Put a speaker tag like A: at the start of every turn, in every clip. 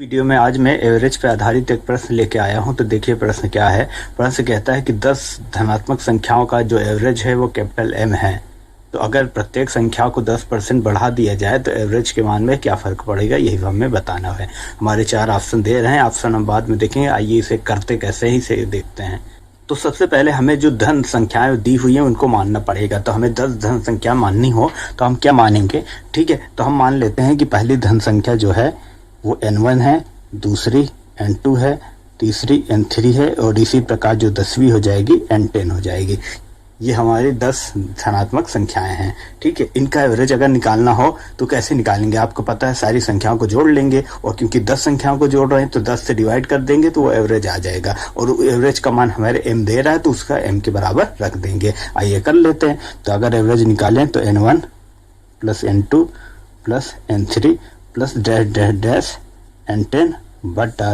A: Video में आज मैं एवरेज पे आधारित एक प्रश्न लेके आया हूं। तो देखिए प्रश्न क्या है। प्रश्न कहता है कि 10 धनात्मक संख्याओं का जो एवरेज है वो कैपिटल एम है। तो अगर प्रत्येक संख्या को 10% बढ़ा दिया जाए तो एवरेज के मान में क्या फर्क पड़ेगा, यही हमें बताना है। हमारे 4 ऑप्शन दे रहे हैं, ऑप्शन हम बाद में देखेंगे। आइए इसे करते कैसे ही से देखते हैं। तो सबसे पहले हमें जो धन संख्याएं दी हुई हैं उनको मानना पड़ेगा। तो हमें 10 धन संख्या माननी हो तो हम क्या मानेंगे, ठीक है। तो हम मान लेते हैं कि पहली धन संख्या जो है वो n1 है, दूसरी n2 है, तीसरी n3 है और इसी प्रकार जो 10वीं हो जाएगी n10 हो जाएगी। ये हमारी 10 धनात्मक संख्याएं हैं, ठीक है। इनका एवरेज अगर निकालना हो तो कैसे निकालेंगे, आपको पता है सारी संख्याओं को जोड़ लेंगे और क्योंकि 10 संख्याओं को जोड़ रहे हैं तो 10 से डिवाइड कर देंगे तो वो एवरेज आ जाएगा और एवरेज का मान हमारे m दे रहा है तो उसका m के बराबर रख देंगे। आइए कर लेते हैं। तो अगर एवरेज निकालें तो n1 plus n2 plus n3 plus dash dash dash n10 बटा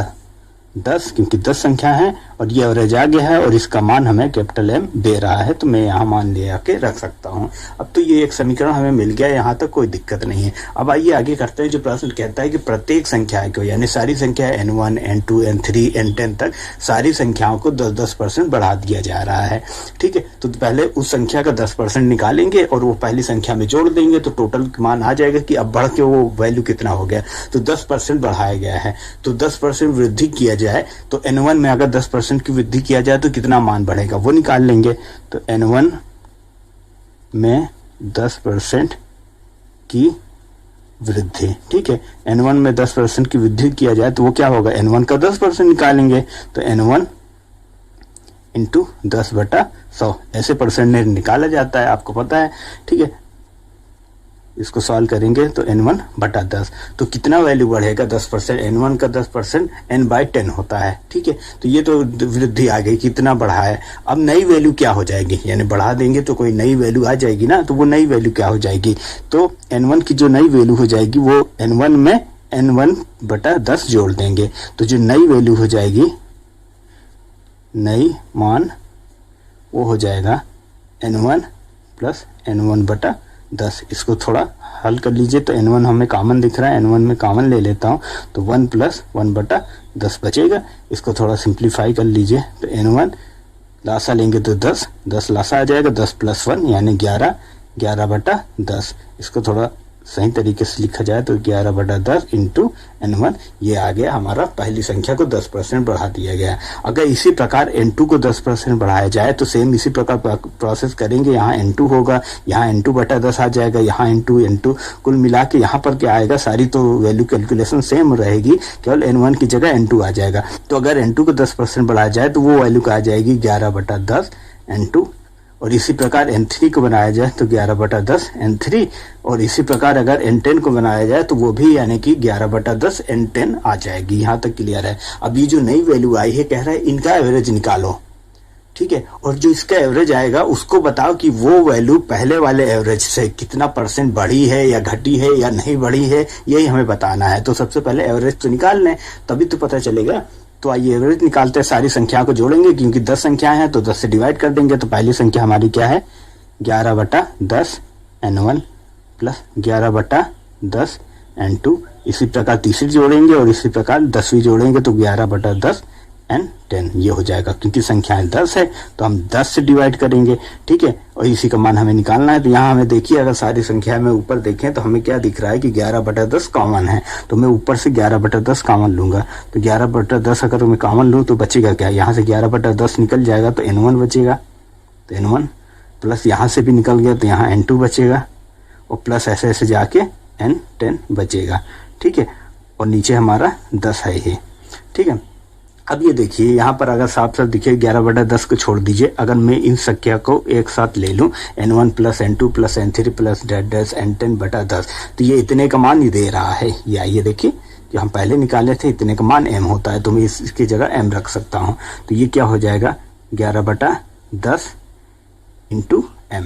A: 10, क्योंकि 10 संख्या है और ये एवरेज आ गया है और इसका मान हमें कैपिटल एम दे रहा है तो मैं यहाँ मान ले आके रख सकता हूँ। अब तो ये एक समीकरण हमें मिल गया, यहाँ तक कोई दिक्कत नहीं है। अब आइए आगे करते हैं। जो प्रश्न कहता है कि प्रत्येक संख्या को, यानी सारी संख्या n1 n2 n3 n10 तक सारी संख्याओं को 10-10% बढ़ा दिया जा रहा है, ठीक है। तो पहले उस संख्या का 10% निकालेंगे और वो पहली संख्या में जोड़ देंगे तो टोटल मान आ जाएगा कि अब बढ़ के वो वैल्यू कितना हो गया। तो 10% बढ़ाया गया है तो 10% वृद्धि किया जाए तो n1 में अगर 10% की वृद्धि किया जाए तो कितना मान बढ़ेगा वो निकाल लेंगे। तो n1 में 10% की वृद्धि, ठीक है। n1 में 10% की वृद्धि किया जाए तो वो क्या होगा, n1 का 10% निकालेंगे तो n1 इंटू 10/100 ऐसे परसेंट निकाला जाता है, आपको पता है, ठीक है। इसको सॉल्व करेंगे तो n1/10 तो कितना वैल्यू बढ़ेगा, 10%। n1 का 10% n/10 होता है, ठीक है। तो ये तो वृद्धि आ गई, कितना बढ़ा है। अब नई वैल्यू क्या हो जाएगी, यानी बढ़ा देंगे तो कोई नई वैल्यू आ जाएगी ना, तो वो नई वैल्यू क्या हो जाएगी। तो n1 की जो नई वैल्यू हो जाएगी वो n1 में n1/10 जोड़ देंगे तो जो नई वैल्यू हो जाएगी, नई मान वो हो जाएगा n1 प्लस n1/10। इसको थोड़ा हल कर लीजिए तो n1 हमें कॉमन दिख रहा है, n1 में कॉमन ले लेता हूँ तो 1 प्लस 1/10 बचेगा। इसको थोड़ा सिंप्लीफाई कर लीजिए तो n1 लासा लेंगे तो 10 लासा आ जाएगा, 10 प्लस 1 यानी 11/10। इसको थोड़ा सही तरीके से लिखा जाए तो 11/10 इंटू n1, ये आ गया हमारा पहली संख्या को 10% बढ़ा दिया गया। अगर इसी प्रकार n2 को 10% बढ़ाया जाए तो सेम इसी प्रकार प्रोसेस करेंगे। यहाँ n2 होगा, यहाँ n2/10 आ जाएगा, यहाँ n2 कुल मिला के यहाँ पर क्या आएगा, सारी तो वैल्यू कैलकुलेशन सेम रहेगी, केवल n1 की जगह n2 आ जाएगा। तो अगर n2 को 10% बढ़ाया जाए तो वो वैल्यू आ जाएगी 11/10 n2 और इसी प्रकार n3 को बनाया जाए तो 11/10 n3 और इसी प्रकार अगर n10 को बनाया जाए तो वो भी यानी कि 11/10 n10 आ जाएगी। यहाँ तक क्लियर है। अब ये जो नई वैल्यू आई है कह रहा है इनका एवरेज निकालो, ठीक है। और जो इसका एवरेज आएगा उसको बताओ कि वो वैल्यू पहले वाले एवरेज से कितना % बढ़ी है या घटी है या नहीं बढ़ी है, यही हमें बताना है। तो सबसे पहले एवरेज तो निकाल लें तभी तो पता चलेगा। तो आइए एवरेज निकालते हैं, सारी संख्या को जोड़ेंगे क्योंकि 10 संख्या है तो 10 से डिवाइड कर देंगे। तो पहली संख्या हमारी क्या है, 11/10 n1 प्लस 11/10 n2। इसी प्रकार तीसरी जोड़ेंगे और इसी प्रकार 10वीं जोड़ेंगे तो 11/10 n10 ये हो जाएगा। क्योंकि संख्याएं 10 है तो हम 10 से डिवाइड करेंगे, ठीक है। और इसी का मान हमें निकालना है। तो यहाँ हमें देखिए अगर सारी संख्या में ऊपर देखें तो हमें क्या दिख रहा है कि 11/10 कॉमन है तो मैं ऊपर से 11/10 कॉमन लूंगा। तो 11/10 अगर मैं कॉमन लूँ तो बचेगा क्या, यहाँ से 11/10 निकल जाएगा तो n1 बचेगा। तो n1 प्लस यहाँ से भी निकल गया तो यहाँ n2 बचेगा और प्लस ऐसे ऐसे जाके n10 बचेगा, ठीक है। और नीचे हमारा 10 है ये, ठीक है। अब ये देखिए यहाँ पर अगर साफ साफ दिखे 11/10 को छोड़ दीजिए, अगर मैं इन संख्या को एक साथ ले लूँ n1 plus n2 plus n3 plus dash n10/10 तो ये इतने का मान ही दे रहा है। ये आइए देखिए जो हम पहले निकाले थे इतने का मान m होता है तो मैं इसकी जगह m रख सकता हूँ। तो ये क्या हो जाएगा 11/10 इंटू m।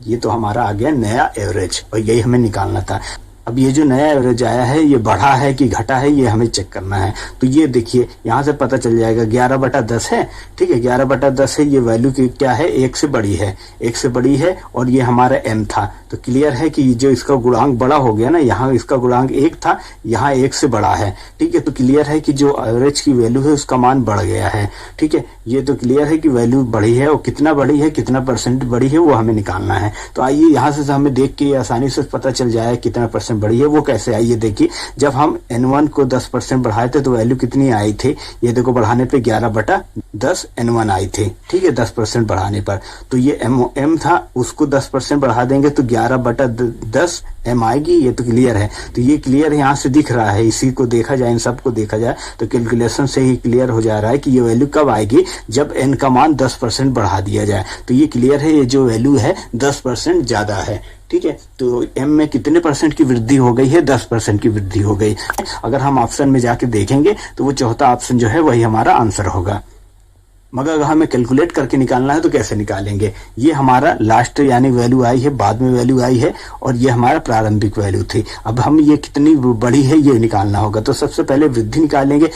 A: ये तो हमारा आ गया नया एवरेज और यही हमें निकालना था। अब ये जो नया एवरेज आया है ये बढ़ा है कि घटा है, ये हमें चेक करना है। तो ये देखिए यहाँ से पता चल जाएगा 11/10 है, ठीक है, 11/10 है, ये वैल्यू की क्या है, 1 से बड़ी है, 1 से बड़ी है, और ये हमारा m था। तो क्लियर है कि जो इसका गुणांक बड़ा हो गया ना, यहाँ इसका गुणांक 1 था, यहाँ 1 से बड़ा है, ठीक है। तो क्लियर है कि जो एवरेज की वैल्यू है उसका मान बढ़ गया है, ठीक है। ये तो क्लियर है कि वैल्यू बढ़ी है, और कितना बढ़ी है, कितना परसेंट बढ़ी है वो हमें निकालना है। तो आइए यहाँ से हमें देख के आसानी से पता चल जाए कितना परसेंट बढ़ी है। वो कैसे, आइए देखिए, जब हम n1 को 10% बढ़ाए थे तो वैल्यू कितनी आई थी, ये देखो बढ़ाने पे 11/10 n1 आई थी, ठीक है, 10% बढ़ाने पर। तो ये m था, उसको 10% बढ़ा देंगे तो 11/10 m आएगी, ये तो क्लियर है। तो ये क्लियर यहाँ से दिख रहा है, इसी को देखा जाए, इन सबको देखा जाए तो कैलकुलेशन से ही क्लियर हो जा रहा है कि ये वैल्यू कब आएगी, जब n का मान 10% बढ़ा दिया जाए। तो ये क्लियर है, ये जो वैल्यू है 10% ज्यादा है, ठीक है। तो m में कितने परसेंट की वृद्धि हो गई है, 10% की वृद्धि हो गई। अगर हम ऑप्शन में जाके देखेंगे तो वो चौथा ऑप्शन जो है वही हमारा आंसर होगा। मगर अगर हमें कैलकुलेट करके निकालना है तो कैसे निकालेंगे, ये हमारा लास्ट यानी वैल्यू आई है, बाद में वैल्यू आई है, और ये हमारा प्रारंभिक वैल्यू थी। अब हम ये कितनी बड़ी है ये निकालना होगा। तो सबसे पहले वृद्धि निकालेंगे,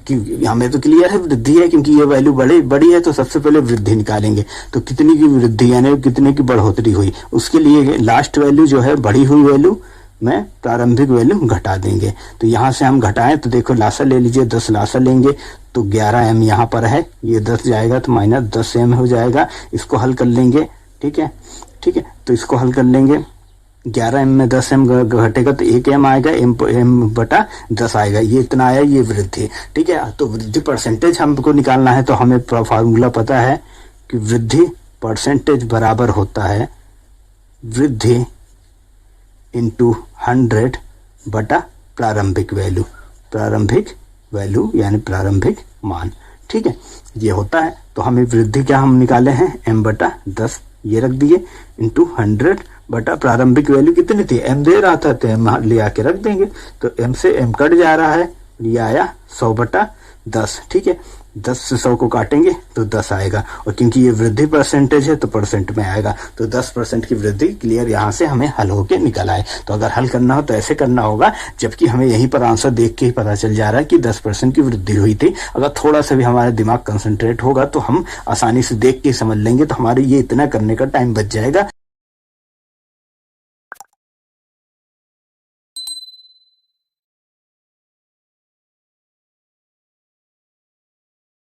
A: कि हमें तो क्लियर है वृद्धि है, क्योंकि ये वैल्यू बड़ी है, तो सबसे पहले वृद्धि निकालेंगे। तो कितनी की वृद्धि यानी कितने की बढ़ोतरी हुई, उसके लिए लास्ट वैल्यू जो है बढ़ी हुई वैल्यू में प्रारंभिक वैल्यू घटा देंगे। तो यहाँ से हम घटाएं तो देखो लासा ले लीजिए, 10 लासा लेंगे तो 11m यहाँ पर है, ये 10 जाएगा तो -10m हो जाएगा। इसको हल कर लेंगे, ठीक है, ठीक है। तो इसको हल कर लेंगे, 11m में 10m घटेगा तो 1m आएगा, m/10 आएगा, ये इतना आया, ये वृद्धि, ठीक है। तो वृद्धि परसेंटेज हमको निकालना है, तो हमें फार्मूला पता है कि वृद्धि परसेंटेज बराबर होता है वृद्धि इंटू 100 बटा प्रारंभिक वैल्यू, प्रारंभिक वैल्यू यानी प्रारंभिक मान, ठीक है, ये होता है। तो हमें वृद्धि क्या हम निकाले हैं, m/10 ये रख दिए, इंटू 100 बटा प्रारंभिक वैल्यू कितनी थी, m दे रहा था तो m ले आके रख देंगे। तो m से m कट जा रहा है, ये आया 100/10, ठीक है। 10 से 100 को काटेंगे तो 10 आएगा, और क्योंकि ये वृद्धि परसेंटेज है तो परसेंट में आएगा। तो 10% की वृद्धि क्लियर यहाँ से हमें हल होके निकल आए। तो अगर हल करना हो तो ऐसे करना होगा, जबकि हमें यहीं पर आंसर देख के ही पता चल जा रहा है कि 10% की वृद्धि हुई थी। अगर थोड़ा सा भी हमारा दिमाग कंसंट्रेट होगा तो हम आसानी से देख के समझ लेंगे, तो हमारे ये इतना करने का टाइम बच जाएगा।